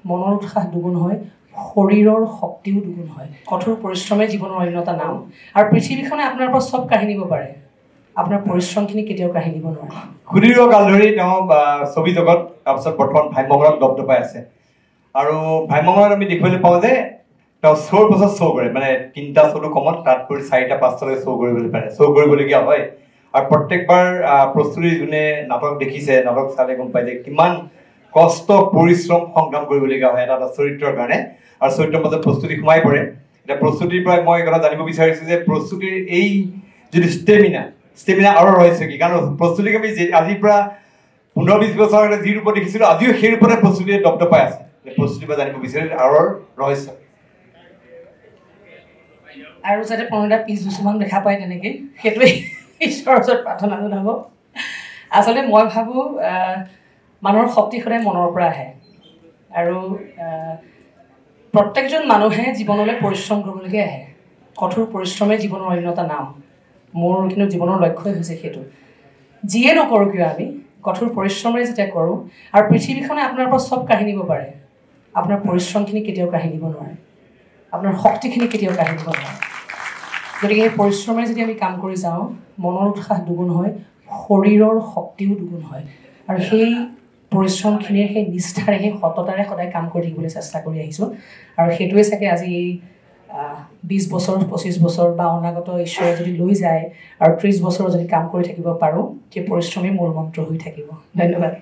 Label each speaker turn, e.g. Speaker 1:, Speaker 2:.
Speaker 1: মনৰ উৎসাহ দুগুণ হয়, শৰীৰৰ শক্তিও দুগুণ হয়। কঠোৰ পৰিশ্ৰমে জীৱনৰ অন্যতা নাম। আৰু পৃথিৱীখনে আপোনাৰ পৰা চব কাঢ়ি নিব পাৰে, আপোনাৰ পৰিশ্ৰমখিনি কেতিয়াও কাঢ়ি নিব নোৱাৰে।
Speaker 2: সুদীৰ্ঘ কাল ধৰি তেওঁ ছবি জগত তাৰপিছত বৰ্তমান ভ্ৰাম্যমাণত দপদপাই আছে। আৰু ভ্ৰাম্যমাণত আমি দেখিবলৈ পাওঁ যে তেওঁ শ্ব'ৰ পাছত শ্ব' কৰে, মানে 3টা শ্ব'টো কমত, তাত কৰি 4টা 5টালৈ শ্ব' কৰিবলৈ পাৰে, শ্ব' কৰিবলগীয়া হয়। আৰু প্ৰত্যেকবাৰ প্ৰস্তুতি যোনে নাটক দেখিছে, নাটক চালে গম পাই যে কিমান কষ্ট পৰিশ্ৰম সংগ্ৰাম কৰিবলগীয়া হয় এটা চৰিত্ৰৰ কাৰণে। আৰু চৰিত্ৰৰ মাজত প্ৰস্তুতি সোমাই পৰে। এতিয়া প্ৰস্তুতিৰ পৰা মই এই কথা জানিব বিচাৰিছোঁ যে প্ৰস্তুতিৰ এই যিটো ষ্টেমিনা আৰু ৰহিছে কি? কাৰণ প্ৰস্তুতিক আমি আজিৰ পৰা 15-20 বছৰ আগতে যি ৰূপত দেখিছিলোঁ, আজিও সেই ৰূপতে প্ৰস্তুতিয়ে দপদপাই আছে। প্ৰস্তুতিৰ পৰা জানিব বিচাৰিছোঁ আৰৰ ৰহস্য।
Speaker 1: আৰু যাতে প্ৰণয়দা পিছ দুছুমান দেখা পায় তেনেকৈ, সেইটোৱেই ঈশ্বৰৰ ওচৰত প্ৰাৰ্থনা জনাব। আচলতে মই ভাবোঁ মানুহৰ শক্তি সদায় মনৰ পৰা আহে। আৰু প্ৰত্যেকজন মানুহে জীৱনলৈ পৰিশ্ৰম কৰিবলগীয়া আহে। কঠোৰ পৰিশ্ৰমে জীৱনৰ অন্যতা নাম। মোৰ কিন্তু জীৱনৰ লক্ষ্যই হৈছে সেইটো। যিয়ে নকৰোঁ কিয় আমি কঠোৰ পৰিশ্ৰমেৰে যেতিয়া কৰোঁ, আৰু পৃথিৱীখনে আপোনাৰ পৰা চব কাঢ়ি নিব পাৰে, আপোনাৰ পৰিশ্ৰমখিনি কেতিয়াও কাঢ়ি নিব নোৱাৰে, আপোনাৰ শক্তিখিনি কেতিয়াও কাঢ়ি নিব নোৱাৰে। গতিকে সেই পৰিশ্ৰমেৰে যদি আমি কাম কৰি যাওঁ, মনৰ উৎসাহ দুগুণ হয়, শৰীৰৰ শক্তিও দুগুণ হয়। আৰু সেই পৰিশ্ৰমখিনিৰ সেই নিষ্ঠাৰে, সেই সততাৰে সদায় কাম কৰি থাকিবলৈ চেষ্টা কৰি আহিছোঁ। আৰু সেইটোৱে চাগে আজি এই 20 বছৰ 25 বছৰ বা অনাগত ঈশ্বৰে যদি লৈ যায় আৰু 30 বছৰ যদি কাম কৰি থাকিব পাৰোঁ, সেই পৰিশ্ৰমেই মূল মন্ত্ৰ হৈ থাকিব। ধন্যবাদ।